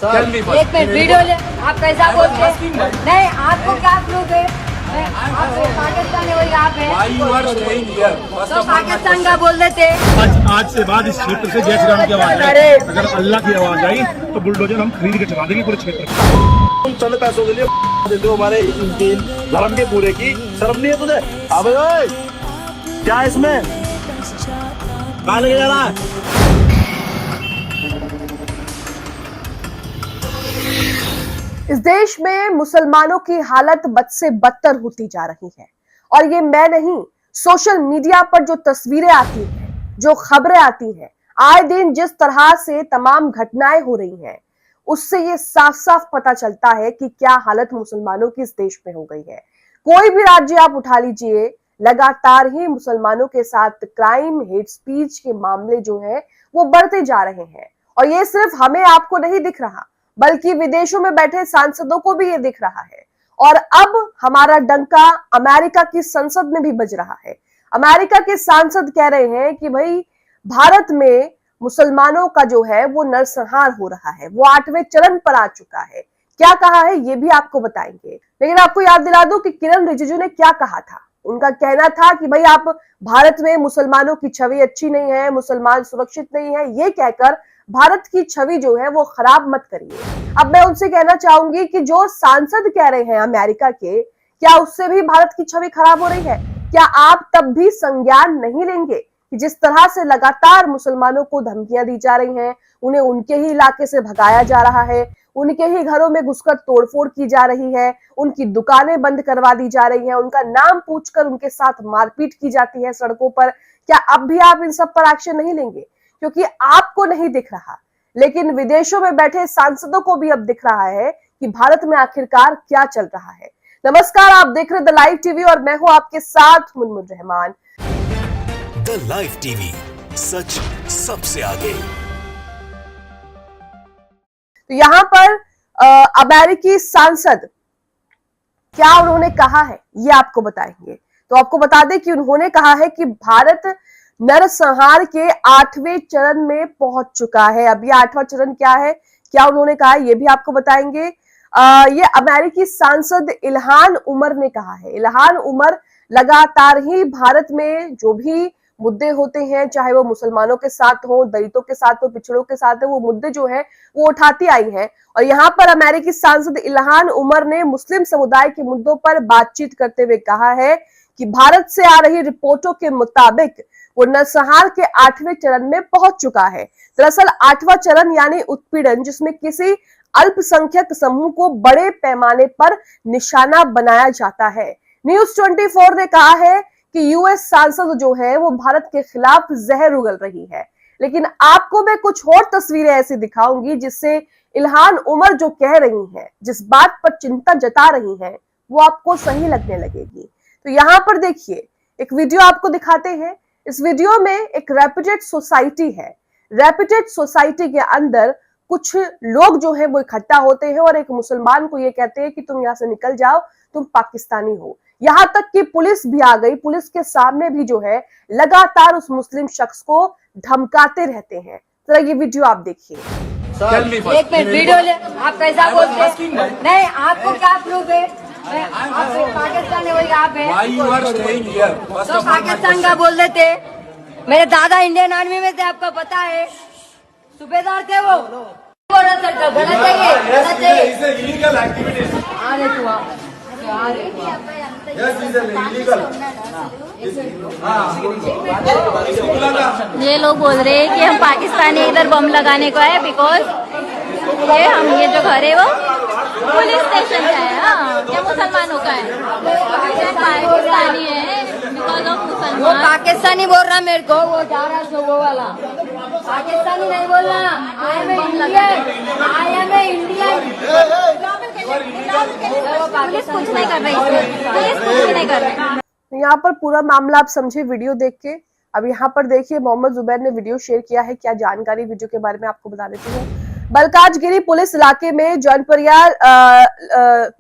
एक minute video ले। आप कैसा बोलते हैं? नहीं, आपको क्या प्रूफ है? आप पाकिस्तान है, वही आप है तो पाकिस्तान का बोल देते। आज से बाद इस क्षेत्र से जय श्री राम की आवाज आए, अगर अल्लाह की आवाज आई तो बुलडोजर हम खरीद के चला देंगे पूरे क्षेत्र में। तुम चंद पैसों के लिए देते हो हमारे धर्म के पूरे की शर्म नहीं है तुझे? अबे ओए, क्या इसमें कहाँ लेके जा रहा है? इस देश में मुसलमानों की हालत बद से बदतर होती जा रही है और ये मैं नहीं, सोशल मीडिया पर जो तस्वीरें आती हैं, जो खबरें आती हैं, आए दिन जिस तरह से तमाम घटनाएं हो रही हैं, उससे ये साफ साफ पता चलता है कि क्या हालत मुसलमानों की इस देश में हो गई है। कोई भी राज्य आप उठा लीजिए, लगातार ही मुसलमानों के साथ क्राइम, हेट स्पीच के मामले जो है वो बढ़ते जा रहे हैं। और ये सिर्फ हमें आपको नहीं दिख रहा, बल्कि विदेशों में बैठे सांसदों को भी ये दिख रहा है। और अब हमारा डंका अमेरिका की संसद में भी बज रहा है। अमेरिका के सांसद कह रहे हैं कि भाई भारत में मुसलमानों का जो है वो नरसंहार हो रहा है, वो 8वें चरण पर आ चुका है। क्या कहा है ये भी आपको बताएंगे, लेकिन आपको याद दिला दूं कि किरण रिजिजू ने क्या कहा था। उनका कहना था कि भाई आप भारत में मुसलमानों की छवि अच्छी नहीं है, मुसलमान सुरक्षित नहीं है, ये कहकर भारत की छवि जो है वो खराब मत करिए। अब मैं उनसे कहना चाहूंगी कि जो सांसद कह रहे हैं अमेरिका के, क्या उससे भी भारत की छवि खराब हो रही है? क्या आप तब भी संज्ञान नहीं लेंगे कि जिस तरह से लगातार मुसलमानों को धमकियां दी जा रही हैं, उन्हें उनके ही इलाके से भगाया जा रहा है, उनके ही घरों में घुसकर तोड़फोड़ की जा रही है, उनकी दुकानें बंद करवा दी जा रही हैं, उनका नाम पूछकर उनके साथ मारपीट की जाती है सड़कों पर, क्या अब भी आप इन सब पर एक्शन नहीं लेंगे? क्योंकि आपको नहीं दिख रहा, लेकिन विदेशों में बैठे सांसदों को भी अब दिख रहा है कि भारत में आखिरकार क्या चल रहा है। नमस्कार, आप देख रहे द लाइव टीवी और मैं हूं आपके साथ Munmun Rahman. The live TV, सच सबसे आगे। तो यहां पर अमेरिकी सांसद क्या उन्होंने कहा है ये आपको बताएंगे। तो आपको बता दें कि उन्होंने कहा है कि भारत नरसंहार के 8वें चरण में पहुंच चुका है। अब ये 8वां चरण क्या है, क्या उन्होंने कहा है ये भी आपको बताएंगे। ये अमेरिकी सांसद इल्हान उमर ने कहा है। इल्हान उमर लगातार ही भारत में जो भी मुद्दे होते हैं, चाहे वो मुसलमानों के साथ हो, दलितों के साथ हो, पिछड़ों के साथ हो, वो मुद्दे जो है वो उठाती आई हैं। और यहाँ पर अमेरिकी सांसद इल्हान उमर ने मुस्लिम समुदाय के मुद्दों पर बातचीत करते हुए कहा है कि भारत से आ रही रिपोर्टों के मुताबिक वो नरसंहार के 8वें चरण में पहुंच चुका है। दरअसल 8वां चरण यानी उत्पीड़न, जिसमें किसी अल्पसंख्यक समूह को बड़े पैमाने पर निशाना बनाया जाता है। न्यूज 24 ने कहा है कि यूएस सांसद जो है वो भारत के खिलाफ जहर उगल रही है। लेकिन आपको मैं कुछ और तस्वीरें ऐसी दिखाऊंगी जिससे इल्हान उमर जो कह रही हैं, जिस बात पर चिंता जता रही हैं, वो आपको सही लगने लगेगी। तो यहाँ पर देखिए, एक वीडियो आपको दिखाते हैं। इस वीडियो में एक रेपुटेड सोसाइटी है। रेपुटेड सोसाइटी के अंदर कुछ लोग जो है वो इकट्ठा होते हैं और एक मुसलमान को ये कहते हैं कि तुम यहाँ से निकल जाओ, तुम पाकिस्तानी हो। यहाँ तक कि पुलिस भी आ गई। पुलिस के सामने भी जो है लगातार उस मुस्लिम शख्स को धमकाते रहते हैं। जरा ये वीडियो आप देखिए। एक मिनट वीडियो ले। आप कैसा बोलते हैं? नहीं, आपको क्या प्रूफ है? आप पाकिस्तान है, वही आप है तो पाकिस्तान का बोल देते। मेरे दादा इंडियन आर्मी में थे, आपको पता है, सूबेदार थे वो। गलत है इलीगल एक्टिविटीज। ये लोग बोल रहे हैं कि हम पाकिस्तानी इधर बम लगाने को है, बिकॉज ये जो घर है वो पुलिस स्टेशन का है। हाँ, क्या मुसलमानों का है? पाकिस्तानी है बिकॉज ऑफ मुसलमान। वो पाकिस्तानी बोल रहा मेरे को, वो जा रहा है वो वाला। पाकिस्तानी नहीं बोल रहा, आई एम इंडियन। पुलिस कुछ नहीं कर रही, पुलिस कुछ नहीं कर रही। यहाँ पर पूरा मामला आप समझे वीडियो देख के। अब यहाँ पर देखिए, मोहम्मद जुबैर ने वीडियो शेयर किया है। क्या जानकारी वीडियो के बारे में आपको बता देती हूँ। बलकाजगिरी पुलिस इलाके में जौनपुरिया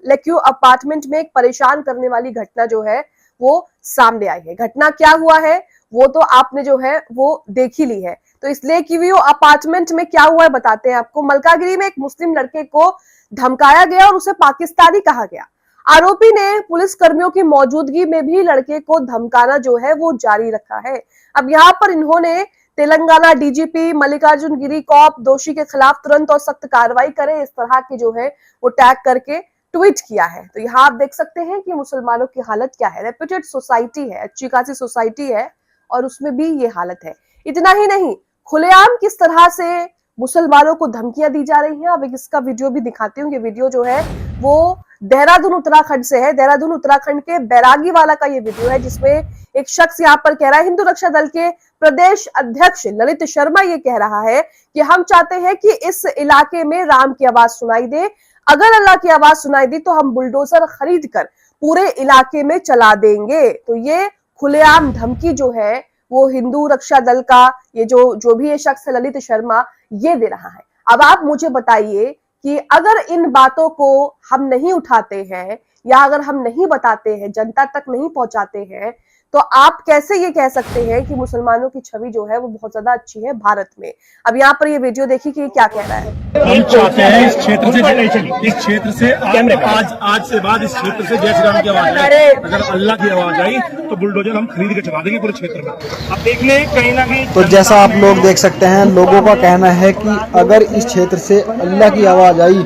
लेक्यू अपार्टमेंट में एक परेशान करने वाली घटना जो है वो सामने आई है। घटना क्या हुआ है वो तो आपने जो है वो देख ही ली है। तो इसलिए कि वो अपार्टमेंट में क्या हुआ है बताते हैं आपको। मलकागिरी में एक मुस्लिम लड़के को धमकाया गया और उसे पाकिस्तानी कहा गया। आरोपी ने पुलिस कर्मियों की मौजूदगी में भी लड़के को धमकाना जो है वो जारी रखा है। अब यहाँ पर इन्होंने तेलंगाना डीजीपी मल्लिकार्जुन गिरी कॉप दोषी के खिलाफ तुरंत और सख्त कार्रवाई करे, इस तरह के जो है वो टैग करके ट्वीट किया है। तो यहाँ आप देख सकते हैं कि मुसलमानों की हालत क्या है। रेप्यूटेड सोसाइटी है, अच्छी खासी सोसाइटी है और उसमें भी ये हालत है। इतना ही नहीं, खुलेआम किस तरह से मुसलमानों को धमकियां दी जा रही हैं। अब इसका वीडियो भी दिखाती हूँ। ये वीडियो जो है वो देहरादून उत्तराखंड से है। देहरादून उत्तराखंड के बैरागी वाला का ये वीडियो है, जिसमें एक शख्स यहाँ पर कह रहा है, हिंदू रक्षा दल के प्रदेश अध्यक्ष ललित शर्मा ये कह रहा है कि हम चाहते हैं कि इस इलाके में राम की आवाज सुनाई दे। अगर अल्लाह की आवाज सुनाई दी तो हम बुलडोजर खरीद कर पूरे इलाके में चला देंगे। तो ये खुलेआम धमकी जो है वो हिंदू रक्षा दल का ये जो भी ये शख्स है ललित शर्मा ये दे रहा है। अब आप मुझे बताइए कि अगर इन बातों को हम नहीं उठाते हैं या अगर हम नहीं बताते हैं, जनता तक नहीं पहुंचाते हैं, तो आप कैसे ये कह सकते हैं कि मुसलमानों की छवि जो है वो बहुत ज्यादा अच्छी है भारत में। अब यहाँ पर ये वीडियो देखिए कि ये क्या कह रहा है। हम चाहते हैं इस क्षेत्र से आज से बाद इस क्षेत्र से जय श्री राम की आवाज आए। अगर अल्लाह की आवाज आई तो बुलडोजर हम खरीद के चला देंगे पूरे क्षेत्र में। अब देख लें कहीं ना कहीं तो जैसा आप लोग देख सकते हैं, लोगों का कहना है कि अगर इस क्षेत्र से अल्लाह की आवाज आई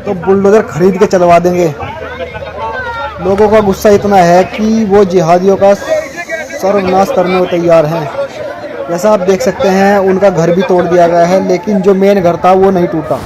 तो बुलडोजर खरीद के चलवा देंगे। लोगों का गुस्सा इतना है कि वो जिहादियों का सर्वनाश करने को तैयार हैं। जैसा आप देख सकते हैं, उनका घर भी तोड़ दिया गया है, लेकिन जो मेन घर था वो नहीं टूटा।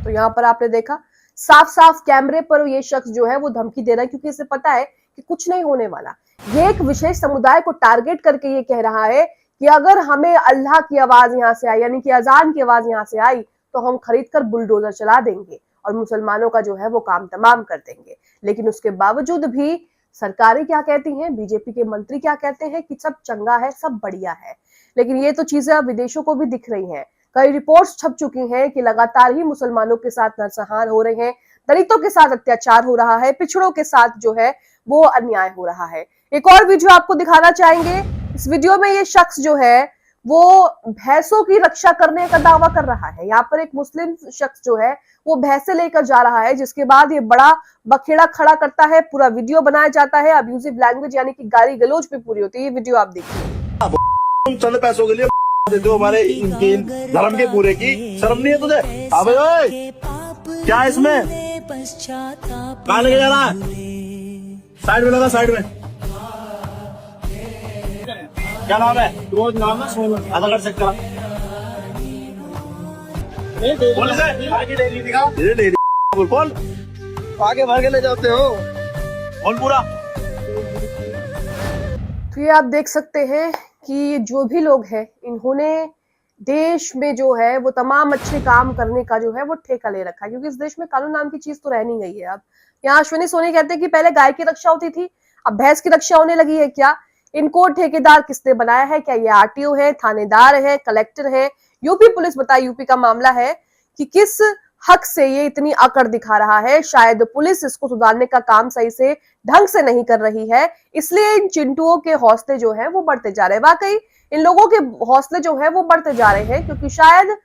तो यहाँ पर आपने देखा साफ साफ कैमरे पर ये शख्स जो है वो धमकी दे रहा है, क्योंकि इसे पता है कि कुछ नहीं होने वाला। ये एक विशेष समुदाय को टारगेट करके ये कह रहा है कि अगर हमें अल्लाह की आवाज यहाँ से आई, यानी कि अजान की आवाज यहाँ से आई, तो हम खरीद कर बुलडोजर चला देंगे और मुसलमानों का जो है वो काम तमाम कर देंगे। लेकिन उसके बावजूद भी सरकारें क्या कहती हैं, बीजेपी के मंत्री क्या कहते हैं कि सब चंगा है, सब बढ़िया है। लेकिन ये तो चीजें अब विदेशों को भी दिख रही हैं। कई रिपोर्ट्स छप चुकी हैं कि लगातार ही मुसलमानों के साथ नरसंहार हो रहे हैं, दलितों के साथ अत्याचार हो रहा है, पिछड़ों के साथ जो है वो अन्याय हो रहा है। एक और वीडियो आपको दिखाना चाहेंगे। इस वीडियो में ये शख्स जो है वो भैंसों की रक्षा करने का दावा कर रहा है। यहाँ पर एक मुस्लिम शख्स जो है वो भैंसे लेकर जा रहा है, जिसके बाद ये बड़ा बखेड़ा खड़ा करता है, पूरा वीडियो बनाया जाता है। अब्यूजिव लैंग्वेज यानी कि गाली गलौज पे पूरी होती है। ये वीडियो आप देखिए। तुम चंद पैसों के लिए देते हो हमारे इनके धर्म के पूरे की, शर्म नहीं है तुझे? अबे ओए, क्या है इसमें? कहाँ लेके जा रहा है? साइड में लगा, साइड में। क्या नाम है? रोज नाम है सोनू, आधा कर सकता। बोल आगे भर के ले जाते हो, बोल पूरा। तो ये आप देख सकते हैं कि जो भी लोग हैं, इन्होंने देश में जो है वो तमाम अच्छे काम करने का जो है वो ठेका ले रखा है, क्योंकि इस देश में कानून नाम की चीज तो रह नहीं गई है। अब यहाँ अश्विनी सोनी कहते हैं कि पहले गाय की रक्षा होती थी, अब भैंस की रक्षा होने लगी है। क्या इनको ठेकेदार किसने बनाया है? क्या ये आरटीओ है, थानेदार है, कलेक्टर है? यूपी पुलिस बताए, यूपी का मामला है कि किस हक से ये इतनी अकड़ दिखा रहा है। शायद पुलिस इसको सुधारने का काम सही से ढंग से नहीं कर रही है, इसलिए इन चिंटुओं के हौसले जो है वो बढ़ते जा रहे हैं। वाकई इन लोगों के हौसले जो है वो बढ़ते जा रहे हैं, क्योंकि शायद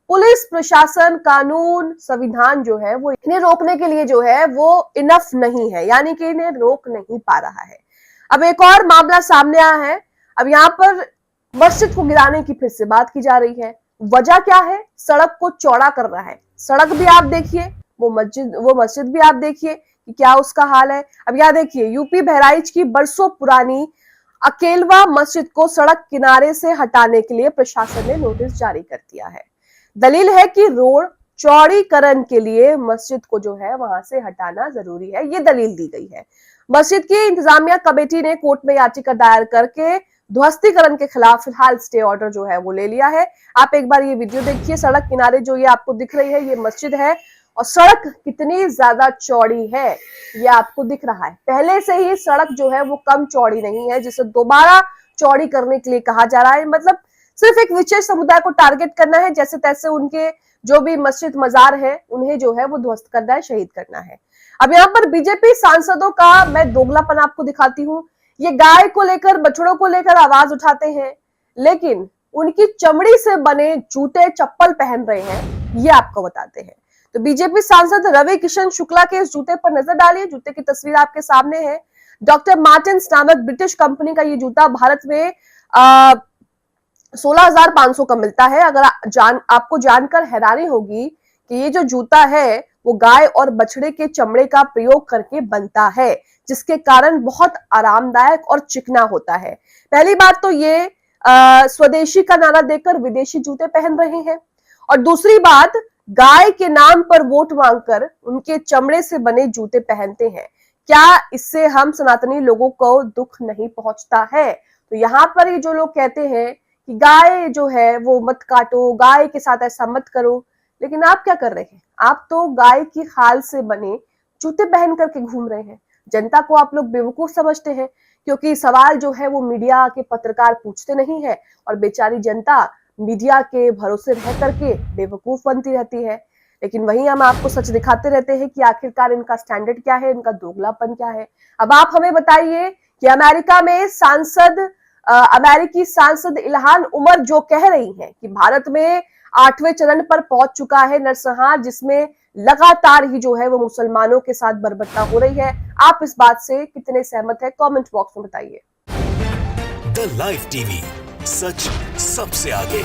पुलिस प्रशासन, कानून, संविधान जो है वो इन्हें रोकने के लिए जो है वो इनफ नहीं है, यानी कि इन्हें रोक नहीं पा रहा है। अब एक और मामला सामने आया है। अब यहाँ पर मस्जिद को गिराने की फिर से बात की जा रही है। वजह क्या है? सड़क को चौड़ा कर रहा है। सड़क भी आप देखिए, वो मस्जिद भी आप देखिए कि क्या उसका हाल है। अब यहाँ देखिए, यूपी बहराइच की बरसों पुरानी अकेलवा मस्जिद को सड़क किनारे से हटाने के लिए प्रशासन ने नोटिस जारी कर दिया है। दलील है कि रोड चौड़ीकरण के लिए मस्जिद को जो है वहां से हटाना जरूरी है, ये दलील दी गई है। मस्जिद की इंतजामिया कमेटी ने कोर्ट में याचिका दायर करके ध्वस्तीकरण के खिलाफ फिलहाल स्टे ऑर्डर जो है वो ले लिया है। आप एक बार ये वीडियो देखिए। सड़क किनारे जो ये आपको दिख रही है ये मस्जिद है, और सड़क कितनी ज्यादा चौड़ी है ये आपको दिख रहा है। पहले से ही सड़क जो है वो कम चौड़ी नहीं है, जिसे दोबारा चौड़ी करने के लिए कहा जा रहा है। मतलब सिर्फ एक विशेष समुदाय को टारगेट करना है, जैसे तैसे उनके जो भी मस्जिद मजार है उन्हें जो है वो ध्वस्त करना है, शहीद करना है। अब यहाँ पर बीजेपी सांसदों का मैं दोगलापन आपको दिखाती हूँ। ये गाय को लेकर, बछड़ों को लेकर आवाज उठाते हैं, लेकिन उनकी चमड़ी से बने जूते चप्पल पहन रहे हैं, ये आपको बताते हैं। तो बीजेपी सांसद रवि किशन शुक्ला के इस जूते पर नजर डालिए। जूते की तस्वीर आपके सामने है। डॉक्टर मार्टिन्स नामक ब्रिटिश कंपनी का ये जूता भारत में 16,500 का मिलता है। अगर आपको जानकर हैरानी होगी कि ये जो जूता है वो गाय और बछड़े के चमड़े का प्रयोग करके बनता है, जिसके कारण बहुत आरामदायक और चिकना होता है। पहली बात तो ये स्वदेशी का नारा देकर विदेशी जूते पहन रहे हैं, और दूसरी बात गाय के नाम पर वोट मांगकर उनके चमड़े से बने जूते पहनते हैं। क्या इससे हम सनातनी लोगों को दुख नहीं पहुंचता है? तो यहाँ पर ये जो लोग कहते हैं कि गाय जो है वो मत काटो, गाय के साथ ऐसा मत करो, लेकिन आप क्या कर रहे हैं? आप तो गाय की खाल से बने जूते पहन करके घूम रहे हैं। जनता को आप लोग बेवकूफ समझते हैं, क्योंकि सवाल जो है वो मीडिया के पत्रकार पूछते नहीं है, और बेचारी जनता मीडिया के भरोसे रह करके बेवकूफ बनती रहती है। लेकिन वहीं हम आपको सच दिखाते रहते हैं कि आखिरकार इनका स्टैंडर्ड क्या है, इनका दोगलापन क्या है। अब आप हमें बताइए कि अमेरिका में अमेरिकी सांसद इल्हान उमर जो कह रही हैं कि भारत में 8वें चरण पर पहुंच चुका है नरसंहार, जिसमें लगातार ही जो है वो मुसलमानों के साथ बर्बरता हो रही है। आप इस बात से कितने सहमत है? कमेंट बॉक्स में बताइए। द लाइव टीवी, सच सबसे आगे।